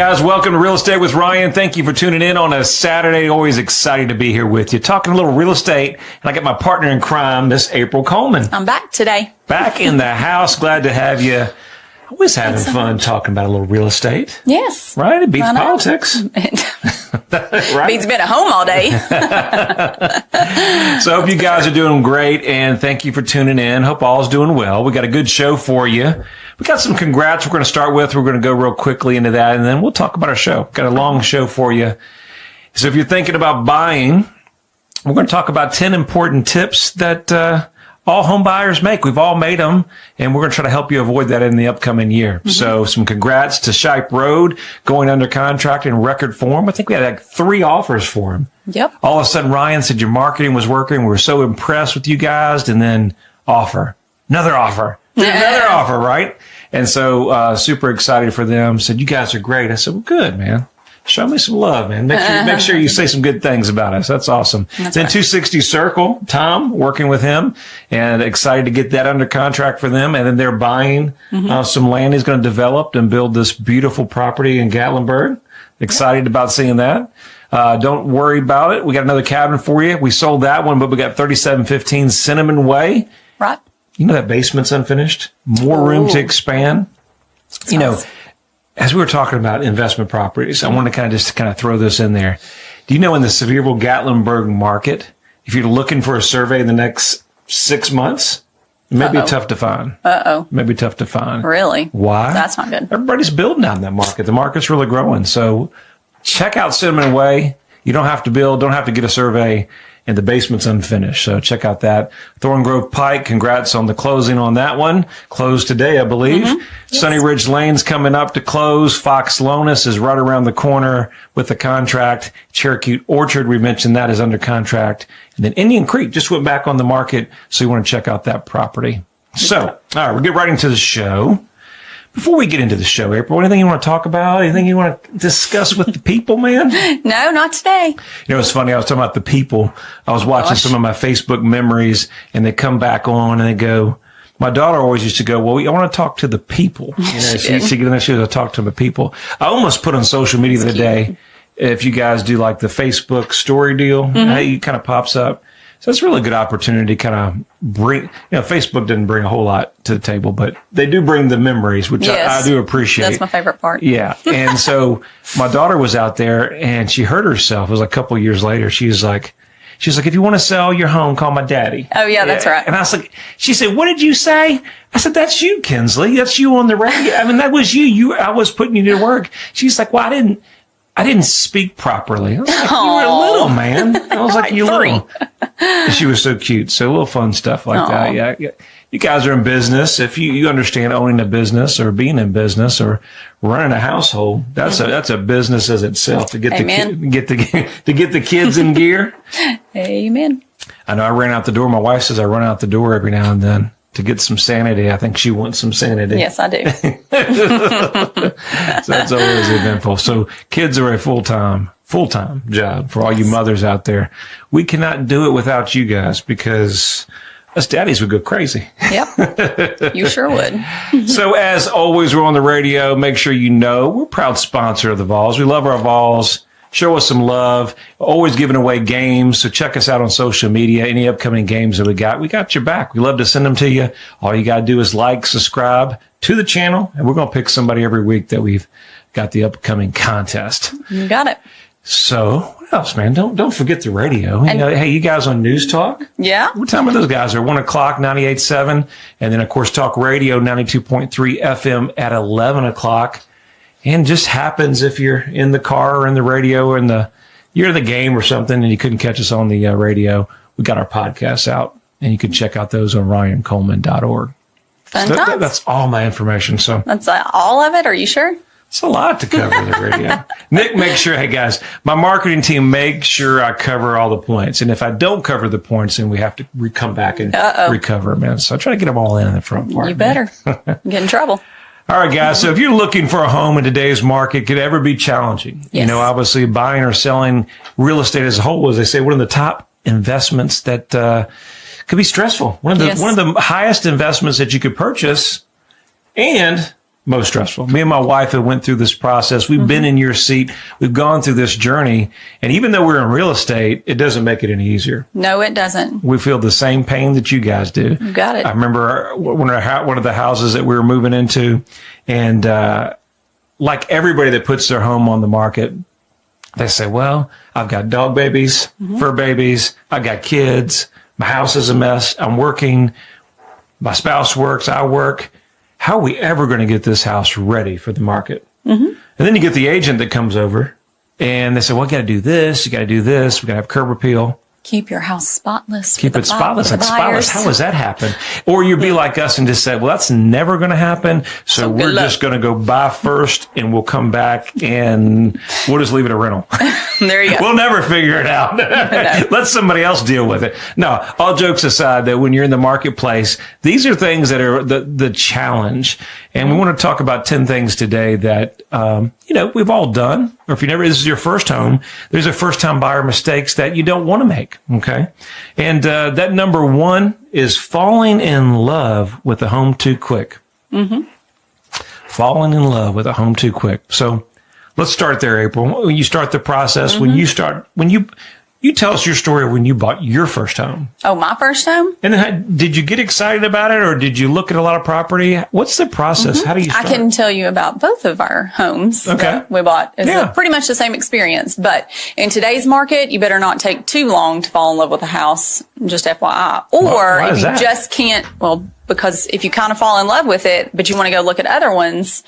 guys, welcome to Real Estate with Ryan. Thank you for tuning in on a Saturday. Always excited to be here with you. Talking a little real estate, and I got my partner in crime, Miss April Coleman. I'm back today. Back in the house. Glad to have you. Always having fun talking about a little real estate. Yes. Right? It beats politics. Right? Beats being at home all day. So I hope you guys are doing great, and thank you for tuning in. Hope all's doing well. We got a good show for you. We got some congrats we're going to start with. We're going to go real quickly into that, and then we'll talk about our show. Got a long show for you. So if you're thinking about buying, we're going to talk about 10 important tips that all home buyers make. We've all made them, and we're going to try to help you avoid that in the upcoming year. Mm-hmm. So some congrats to Shipe Road going under contract in record form. I think we had like 3 offers for him. Yep. All of a sudden, Ryan said your marketing was working. We were so impressed with you guys, and then another offer, right? And so super excited for them. Said, you guys are great. I said, well, good, man. Show me some love, man. Make sure you say some good things about us. That's awesome. Then 260 Circle, Tom, working with him, and excited to get that under contract for them. And then they're buying some land he's going to develop and build this beautiful property in Gatlinburg. Excited about seeing that. Don't worry about it. We got another cabin for you. We sold that one, but we got 3715 Cinnamon Way. Right. You know that basement's unfinished. More room to expand. You know, as we were talking about investment properties, I want to kind of throw this in there. Do you know in the Sevierville Gatlinburg market, if you're looking for a survey in the next 6 months, it may be tough to find. Maybe tough to find. Really? Why? That's not good. Everybody's building out in that market. The market's really growing. So check out Cinnamon Way. You don't have to build, don't have to get a survey, and the basement's unfinished. So check out that. Thorn Grove Pike, congrats on the closing on that one. Closed today, I believe. Yes. Sunny Ridge Lane's coming up to close. Fox Lonis is right around the corner with the contract. Cherokee Orchard, we mentioned that, is under contract. And then Indian Creek just went back on the market, so you want to check out that property. So, all right, we'll get right into the show. Before we get into the show, April, anything you want to talk about? Anything you want to discuss with the people, man? No, not today. You know, it's funny. I was talking about the people. I was watching some of my Facebook memories, and they come back on, and they go, my daughter always used to go, well, I want to talk to the people. You know, she get in there, she was talk to the people. I almost put on social media the other day, if you guys do like the Facebook story deal, it kind of pops up. So it's a really good opportunity to kind of bring, Facebook didn't bring a whole lot to the table, but they do bring the memories, which I do appreciate. That's my favorite part. Yeah. And so my daughter was out there and she hurt herself. It was a couple of years later. She was like, if you want to sell your home, call my daddy. Oh, yeah, that's right. And I was like, she said, what did you say? I said, that's you, Kinsley. That's you on the radio. I mean, that was you. I was putting you to work. She's like, well, I didn't speak properly. I was like, you were little, man. I was like, you little. She was so cute. So a little fun stuff like that. Yeah. You guys are in business. If you understand owning a business or being in business or running a household, that's a business as itself to get the kids in gear. Amen. I know I ran out the door. My wife says I run out the door every now and then to get some sanity. I think she wants some sanity. Yes, I do. So that's always eventful. So kids are a full-time job for all you mothers out there. We cannot do it without you guys because us daddies would go crazy. Yep. You sure would. So as always, we're on the radio. Make sure you know we're a proud sponsor of the Vols. We love our Vols. Show us some love. Always giving away games. So check us out on social media. Any upcoming games that we got your back. We love to send them to you. All you got to do is like, subscribe to the channel, and we're going to pick somebody every week that we've got the upcoming contest. You got it. So what else, man? Don't forget the radio. Hey, you guys on News Talk? Yeah. What time are those guys? They're 1 o'clock, 98.7. And then, of course, Talk Radio, 92.3 FM at 11 o'clock. And just happens if you're in the car or in the radio or you're in the game or something and you couldn't catch us on the radio, we got our podcasts out and you can check out those on ryancoleman.org. That's all my information. So that's all of it. Are you sure? It's a lot to cover the radio. Nick, make sure, hey guys, my marketing team, make sure I cover all the points. And if I don't cover the points, then we have to come back and recover them. So I try to get them all in the front part. You better. Get in trouble. All right, guys. So if you're looking for a home in today's market, could ever be challenging. Yes. Obviously buying or selling real estate as a whole, as they say, one of the top investments that could be stressful. One of the highest investments that you could purchase and Most stressful. Me and my wife have went through this process. We've been in your seat. We've gone through this journey. And even though we're in real estate, it doesn't make it any easier. No, it doesn't. We feel the same pain that you guys do. You got it. I remember one of the houses that we were moving into, and like everybody that puts their home on the market, they say, well, I've got dog babies, fur babies. I've got kids. My house is a mess. I'm working. My spouse works. I work. How are we ever going to get this house ready for the market? And then you get the agent that comes over and they say, well, you got to do this. You got to do this. We got to have curb appeal. Keep your house spotless. Keep it spotless. Like spotless. How does that happen? Or you'd be like us and just say, well, that's never going to happen. So we're just going to go buy first and we'll come back and we'll just leave it a rental. There you go. We'll never figure it out. No. Let somebody else deal with it. No, all jokes aside, that when you're in the marketplace, these are things that are the challenge. And we want to talk about 10 things today that, we've all done. Or if this is your first home, there's a first time buyer mistakes that you don't want to make. Okay. And, that number one is falling in love with a home too quick. Falling in love with a home too quick. So let's start there, April. When you start the process, when you tell us your story of when you bought your first home. Oh, my first home? And then did you get excited about it or did you look at a lot of property? What's the process? How do you start? I can tell you about both of our homes that we bought. It's pretty much the same experience. But in today's market, you better not take too long to fall in love with a house, just FYI. Or if you just can't, because if you kind of fall in love with it, but you want to go look at other ones,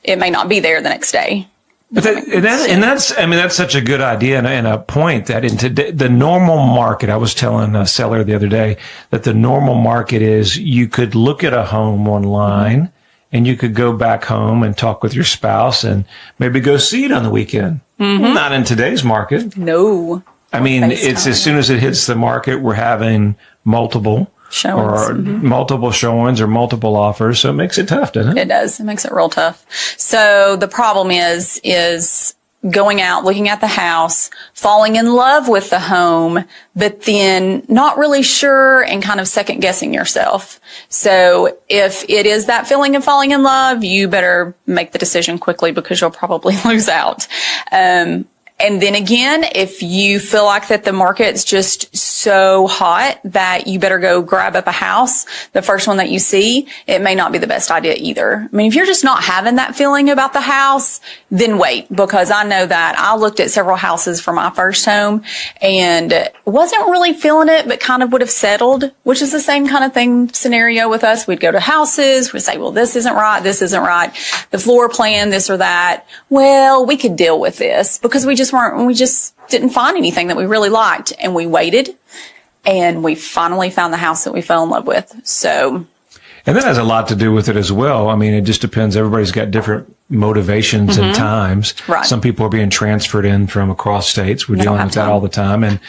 it may not be there the next day. But that's such a good idea and a point that in today, the normal market, I was telling a seller the other day that the normal market is you could look at a home online and you could go back home and talk with your spouse and maybe go see it on the weekend. Not in today's market. No. I mean, it's as soon as it hits the market, we're having multiple showings. Or multiple showings or multiple offers. So it makes it tough, doesn't it? It does. It makes it real tough. So the problem is going out, looking at the house, falling in love with the home, but then not really sure and kind of second guessing yourself. So if it is that feeling of falling in love, you better make the decision quickly because you'll probably lose out. And then again, if you feel like that the market's just so hot that you better go grab up a house, the first one that you see, it may not be the best idea either. I mean, if you're just not having that feeling about the house, then wait, because I know that I looked at several houses for my first home and wasn't really feeling it, but kind of would have settled, which is the same kind of thing scenario with us. We'd go to houses, we'd say, well, this isn't right. The floor plan, this or that. Well, we could deal with this because we just didn't find anything that we really liked, and we waited and we finally found the house that we fell in love with. So, and that has a lot to do with it as well. I mean, it just depends. Everybody's got different motivations and times. Right. Some people are being transferred in from across states. We're dealing with that all the time. And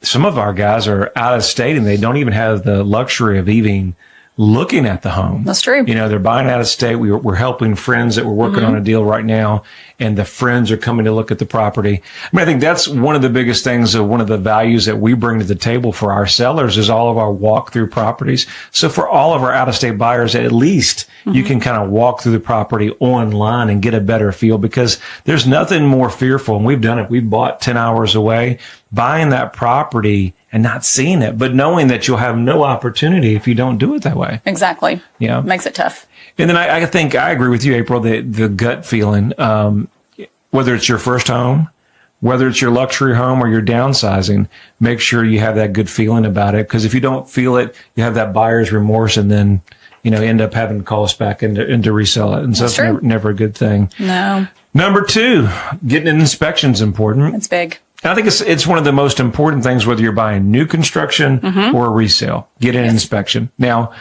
some of our guys are out of state and they don't even have the luxury of even looking at the home. That's true. They're buying out of state. We're helping friends that we're working on a deal right now, and the friends are coming to look at the property. I mean, I think that's one of the biggest things, one of the values that we bring to the table for our sellers is all of our walk-through properties. So for all of our out-of-state buyers, at least you can kind of walk through the property online and get a better feel, because there's nothing more fearful, and we've done it. We bought 10 hours away, buying that property and not seeing it, but knowing that you'll have no opportunity if you don't do it that way. Exactly. Yeah. Makes it tough. And then I think I agree with you, April, the gut feeling, whether it's your first home, whether it's your luxury home or you're downsizing, make sure you have that good feeling about it. Because if you don't feel it, you have that buyer's remorse and then, end up having to call us back and to resell it. And so that's never a good thing. No. Number 2, getting an inspection is important. It's big. I think it's one of the most important things, whether you're buying new construction or a resale, get an inspection. Now,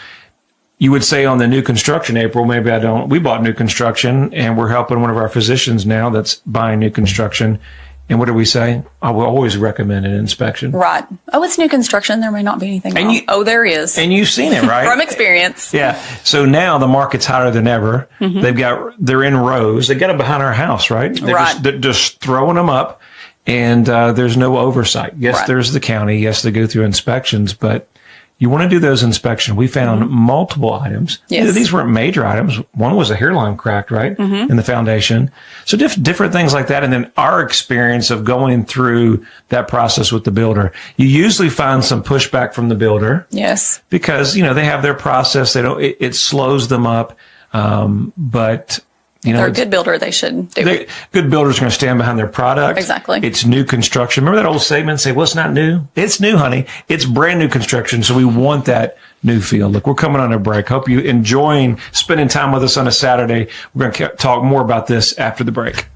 you would say on the new construction, April, maybe I don't. We bought new construction and we're helping one of our physicians now that's buying new construction. And what do we say? I will always recommend an inspection. Right. Oh, it's new construction. There may not be anything wrong. There is. And you've seen it, right? From experience. Yeah. So now the market's hotter than ever. They're in rows. They got them behind our house, right? They're just throwing them up. And there's no oversight. Yes, there's the county. Yes, they go through inspections, but you want to do those inspections. We found multiple items. Yes. These weren't major items. One was a hairline cracked, right, in the foundation. So different things like that. And then our experience of going through that process with the builder, you usually find some pushback from the builder. Yes. Because, they have their process. They don't, it slows them up. But they're a good builder. They should do it. Good builders are going to stand behind their product. Exactly. It's new construction. Remember that old statement? Say, well, it's not new. It's new, honey. It's brand new construction. So we want that new feel. Look, we're coming on a break. Hope you enjoying spending time with us on a Saturday. We're going to talk more about this after the break.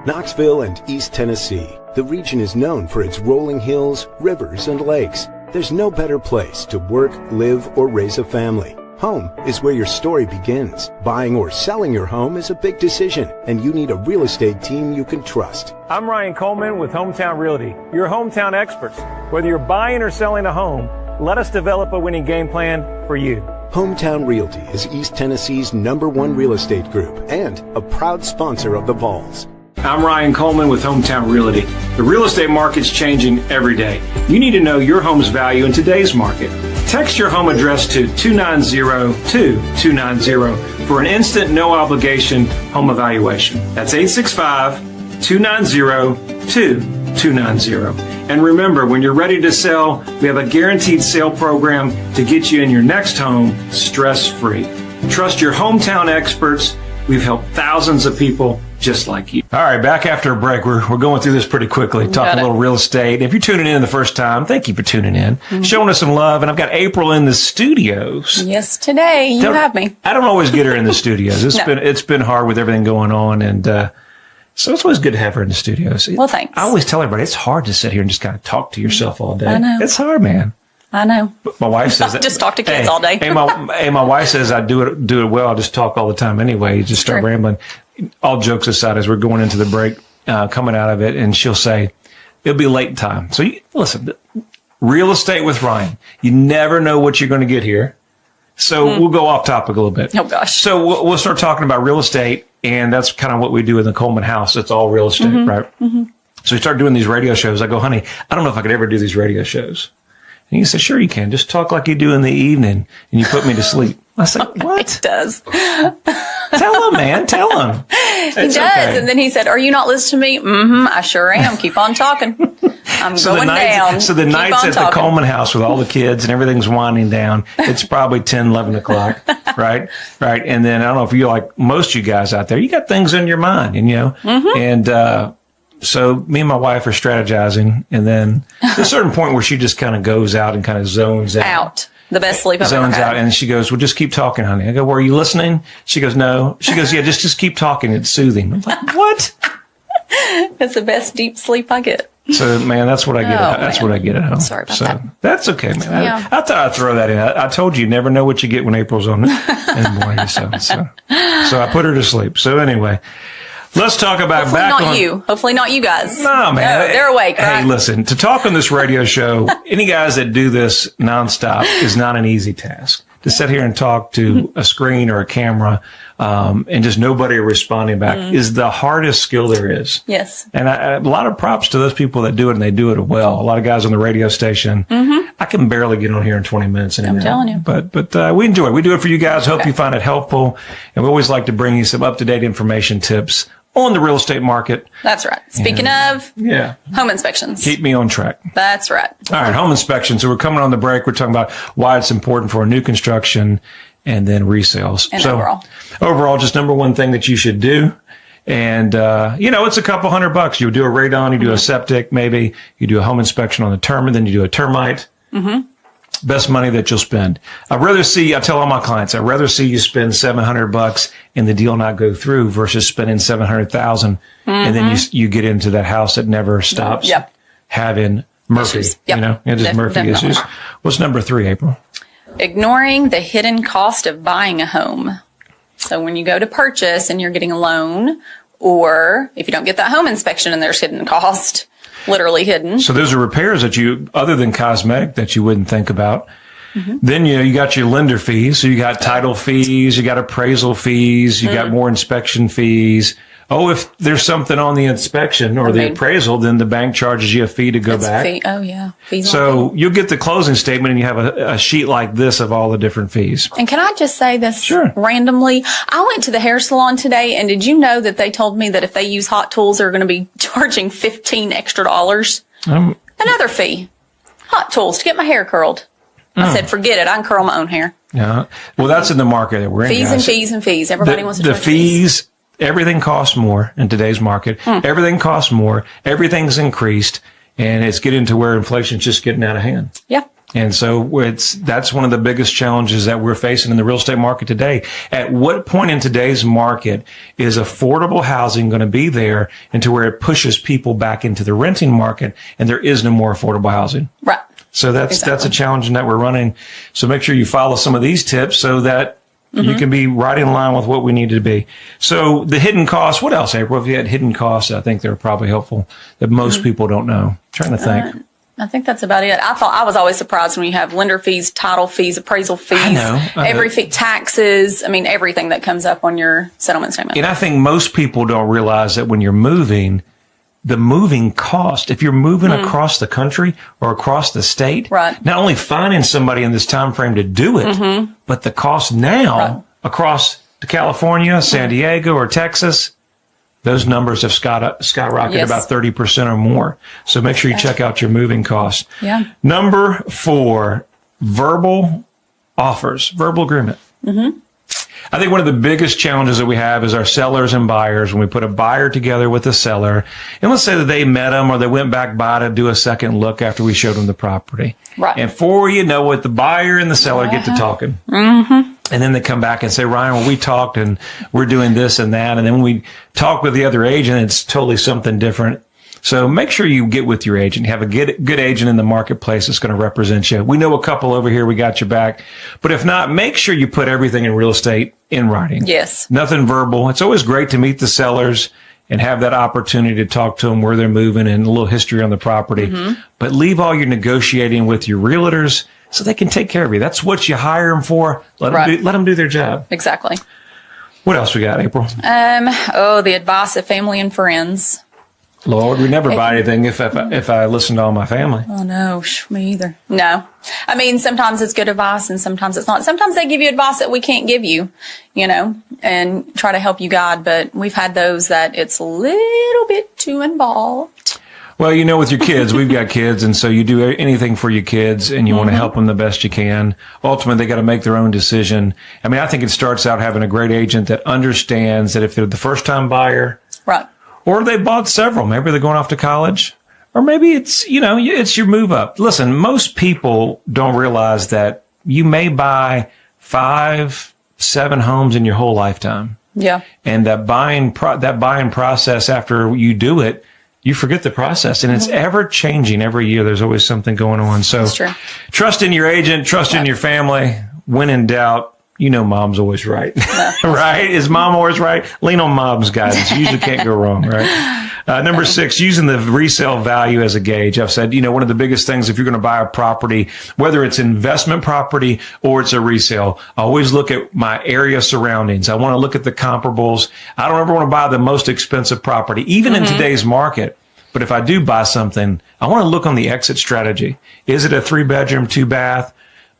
Knoxville and East Tennessee. The region is known for its rolling hills, rivers, and lakes. There's no better place to work, live, or raise a family. Home is where your story begins. Buying or selling your home is a big decision, and you need a real estate team you can trust. I'm Ryan Coleman with Hometown Realty, your hometown experts. Whether you're buying or selling a home, let us develop a winning game plan for you. Hometown Realty is East Tennessee's #1 real estate group and a proud sponsor of the Vols. I'm Ryan Coleman with Hometown Realty. The real estate market's changing every day. You need to know your home's value in today's market. Text your home address to 290-2290 for an instant, no obligation home evaluation. That's 865-290-2290. And remember, when you're ready to sell, we have a guaranteed sale program to get you in your next home stress-free. Trust your hometown experts. We've helped thousands of people just like you. All right, back after a break. We're going through this pretty quickly, talking a little real estate. If you're tuning in the first time, thank you for tuning in, showing us some love. And I've got April in the studios. Yes, today you have me. I don't always get her in the studios. It's been hard with everything going on, and so it's always good to have her in the studios. Well, thanks. I always tell everybody it's hard to sit here and just kind of talk to yourself all day. I know. It's hard, man. I know. My wife says that. Just talk to kids all day. my wife says I do it well. I just talk all the time anyway. You just start rambling. All jokes aside, as we're going into the break, coming out of it, and she'll say, it'll be late time. So listen, real estate with Ryan. You never know what you're going to get here. So we'll go off topic a little bit. Oh, gosh. So we'll start talking about real estate, and that's kind of what we do in the Coleman house. It's all real estate, right? So we start doing these radio shows. I go, honey, I don't know if I could ever do these radio shows. And he said, sure you can. Just talk like you do in the evening, and you put me to sleep. I said, what? It does. Tell him, man. Tell him. He does. Okay. And then he said, are you not listening to me? I sure am. Keep on talking. I'm going down. So the nights at the Coleman house with all the kids and everything's winding down, it's probably 10, 11 o'clock, right? Right. And then I don't know if you're like most of you guys out there, you got things in your mind, and, so me and my wife are strategizing, and then there's a certain point where she just kind of goes out and kind of zones out. The best sleep I've ever had. Zones out, and she goes, well, just keep talking, honey. I go, well, are you listening? She goes, no. She goes, yeah, just keep talking. It's soothing. I'm like, what? That's the best deep sleep I get. So, man, that's what I get. That's what I get at home. Sorry about that. That's okay, man. Yeah. I thought I'd throw that in. I told you never know what you get when April's on in the morning. So I put her to sleep. So anyway. Let's talk about Hopefully not you guys. No, man. No, they're awake, right? Hey, listen, to talk on this radio show, any guys that do this nonstop is not an easy task. To sit here and talk to a screen or a camera, and just nobody responding back is the hardest skill there is. Yes. And a lot of props to those people that do it, and they do it well. A lot of guys on the radio station, I can barely get on here in 20 minutes. I'm telling you. But we enjoy it. We do it for you guys. Hope you find it helpful. And we always like to bring you some up-to-date information tips on the real estate market. That's right. Speaking of home inspections. Keep me on track. That's right. All right, home inspection. So we're coming on the break. We're talking about why it's important for new construction and then resales. And overall, just number one thing that you should do. And, it's a couple $100. You do a radon, you do a septic, maybe you do a home inspection on the termite, then you do a termite. Best money that you'll spend. I tell all my clients, I'd rather see you spend $700 and the deal not go through versus spending $700,000 and then you get into that house that never stops having Murphy, issues. Yep. Just Murphy definitely. issues. What's number 3, April? Ignoring the hidden cost of buying a home. So when you go to purchase and you're getting a loan, or if you don't get that home inspection and there's hidden cost, literally hidden. So those are repairs that other than cosmetic, that you wouldn't think about. Then you got your lender fees. So you got title fees, you got appraisal fees, you got more inspection fees. Oh, if there's something on the inspection or the appraisal, then the bank charges you a fee to go back. Fee. Oh, yeah. Fees so you'll get the closing statement and you have a sheet like this of all the different fees. And can I just say this Sure. randomly? I went to the hair salon today, and did you know that they told me that if they use hot tools, they're going to be charging $15 extra? Another fee. Hot tools to get my hair curled. I said, forget it. I can curl my own hair. Yeah. Well, that's in the market that we're in. Fees and fees and fees. Everybody wants to charge the fees. Everything costs more in today's market. Everything costs more. Everything's increased, and it's getting to where inflation's just getting out of hand. Yeah. And so that's one of the biggest challenges that we're facing in the real estate market today. At what point in today's market is affordable housing going to be there into where it pushes people back into the renting market, and there is no more affordable housing? Right. So that's a challenge that we're running. So make sure you follow some of these tips so that you can be right in line with what we need to be. So the hidden costs, what else, April? If you had hidden costs, I think they're probably helpful that most people don't know. I'm trying to think. I think that's about it. I was always surprised when you have lender fees, title fees, appraisal fees, I know. fee, taxes. I mean, everything that comes up on your settlement statement. And I think most people don't realize that when you're moving, the moving cost, if you're moving across the country or across the state, right. Not only finding somebody in this time frame to do it, but the cost now across to California, San Diego, or Texas, those numbers have skyrocketed about 30% or more. So make sure you check out your moving costs. Yeah. Number 4, verbal offers, verbal agreement. I think one of the biggest challenges that we have is our sellers and buyers. When we put a buyer together with a seller, and let's say that they met them or they went back by to do a second look after we showed them the property. Right. And before you know it, the buyer and the seller get to talking. And then they come back and say, Ryan, well, we talked and we're doing this and that. And then when we talk with the other agent, it's totally something different. So make sure you get with your agent. You have a good agent in the marketplace that's going to represent you. We know a couple over here. We got your back. But if not, make sure you put everything in real estate in writing. Yes. Nothing verbal. It's always great to meet the sellers and have that opportunity to talk to them where they're moving and a little history on the property. But leave all your negotiating with your realtors so they can take care of you. That's what you hire them for. Let them do their job. Exactly. What else we got, April? The advice of family and friends. Lord, we never buy anything if I listen to all my family. Oh, no, me either. No. I mean, sometimes it's good advice and sometimes it's not. Sometimes they give you advice that we can't give you, and try to help you guide. But we've had those that it's a little bit too involved. Well, with your kids, we've got kids, and so you do anything for your kids, and you want to help them the best you can. Ultimately, they got to make their own decision. I mean, I think it starts out having a great agent that understands that if they're the first-time buyer, right, or they bought several, maybe they're going off to college, or maybe it's it's your move up. Listen, most people don't realize that you may buy 5, 7 homes in your whole lifetime. Yeah, and that buying process after you do it, you forget the process, and it's ever changing every year. There's always something going on. So trust in your agent, trust in your family. When in doubt, mom's always right. Right? Is mom always right? Lean on mom's guidance. You usually can't go wrong, right? Number 6, using the resale value as a gauge. I've said, one of the biggest things if you're going to buy a property, whether it's investment property or it's a resale, I always look at my area surroundings. I want to look at the comparables. I don't ever want to buy the most expensive property, even in today's market. But if I do buy something, I want to look on the exit strategy. Is it a 3-bedroom, 2-bath?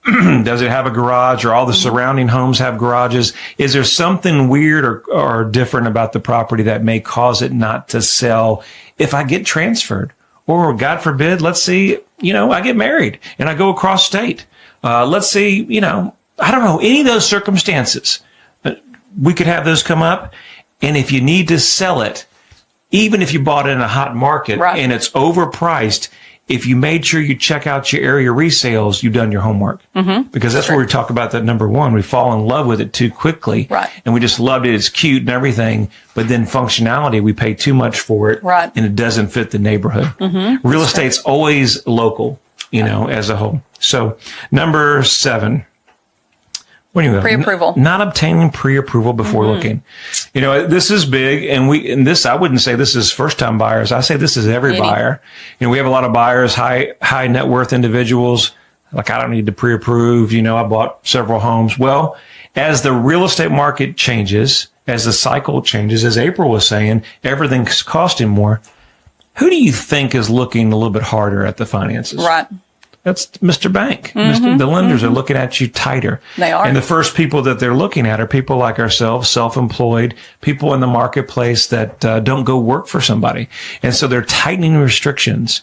Does it have a garage, or all the surrounding homes have garages? Is there something weird or different about the property that may cause it not to sell if I get transferred? Or God forbid, let's see, I get married and I go across state. Let's see, I don't know, any of those circumstances. We could have those come up. And if you need to sell it, even if you bought it in a hot market and it's overpriced, if you made sure you check out your area resales, you've done your homework. Because that's where we talk about that number 1. We fall in love with it too quickly. And we just loved it. It's cute and everything. But then functionality, we pay too much for it. And it doesn't fit the neighborhood. Real estate's always local, as a whole. So number 7. What do you mean? Pre-approval. Not obtaining pre-approval before looking. This is big, and this, I wouldn't say this is first-time buyers. I say this is every buyer. We have a lot of buyers, high net worth individuals. Like, I don't need to pre-approve. I bought several homes. Well, as the real estate market changes, as the cycle changes, as April was saying, everything's costing more. Who do you think is looking a little bit harder at the finances? Right. That's Mr. Bank. The lenders are looking at you tighter. They are. And the first people that they're looking at are people like ourselves, self-employed, people in the marketplace that don't go work for somebody. And so they're tightening restrictions.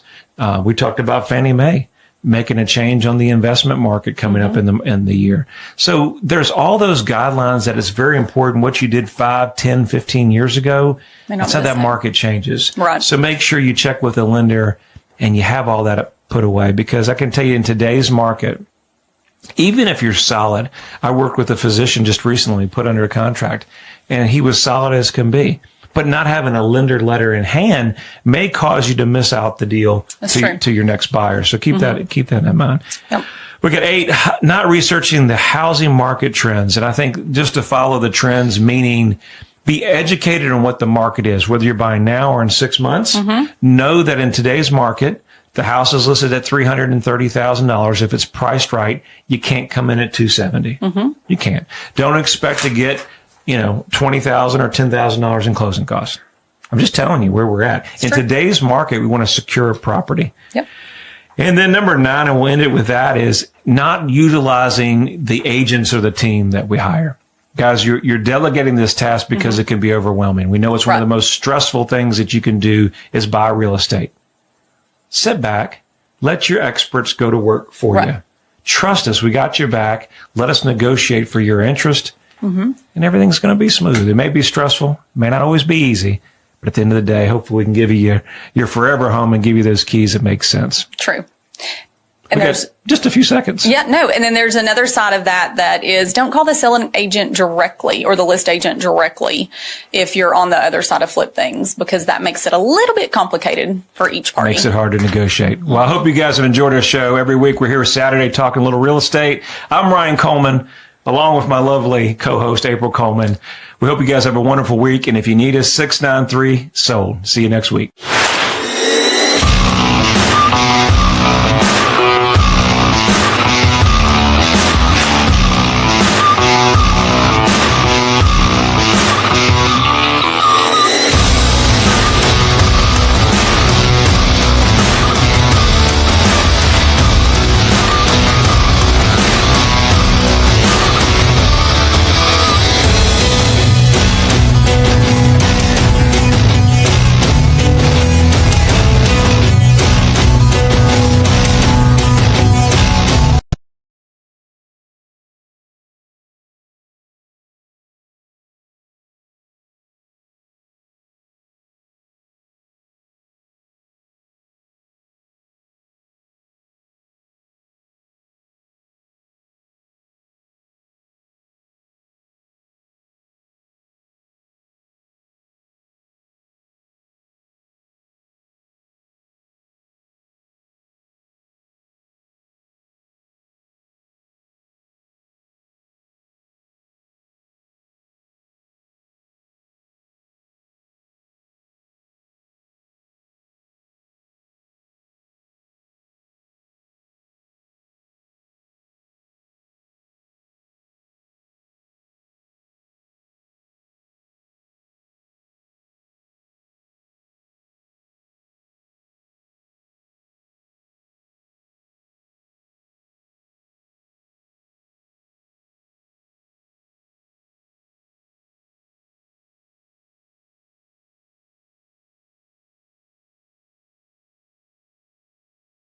We talked about Fannie Mae making a change on the investment market coming up in the year. So there's all those guidelines that it's very important what you did 5, 10, 15 years ago. That's how that market changes. Right. So make sure you check with the lender and you have all that put away, because I can tell you in today's market, even if you're solid, I worked with a physician just recently, put under a contract, and he was solid as can be. But not having a lender letter in hand may cause you to miss out the deal to your next buyer. So keep that in mind. Yep. We got 8, not researching the housing market trends. And I think just to follow the trends, meaning be educated on what the market is, whether you're buying now or in 6 months. Know that in today's market, the house is listed at $330,000. If it's priced right, you can't come in at $270,000. You can't. Don't expect to get, $20,000 or $10,000 in closing costs. I'm just telling you where we're at. In today's market, we want to secure a property. Yep. And then number 9, and we'll end it with that, is not utilizing the agents or the team that we hire. Guys, you're delegating this task because it can be overwhelming. We know it's one of the most stressful things that you can do is buy real estate. Sit back. Let your experts go to work for you. Trust us. We got your back. Let us negotiate for your interest. And everything's going to be smooth. It may be stressful. It may not always be easy. But at the end of the day, hopefully we can give you your forever home and give you those keys that make sense. True. And there's just a few seconds. Yeah, no. And then there's another side of that is don't call the selling agent directly or the list agent directly if you're on the other side of flip things, because that makes it a little bit complicated for each party. Makes it hard to negotiate. Well, I hope you guys have enjoyed our show. Every week we're here Saturday talking a little real estate. I'm Ryan Coleman, along with my lovely co-host, April Coleman. We hope you guys have a wonderful week. And if you need us, 693-SOLD. See you next week.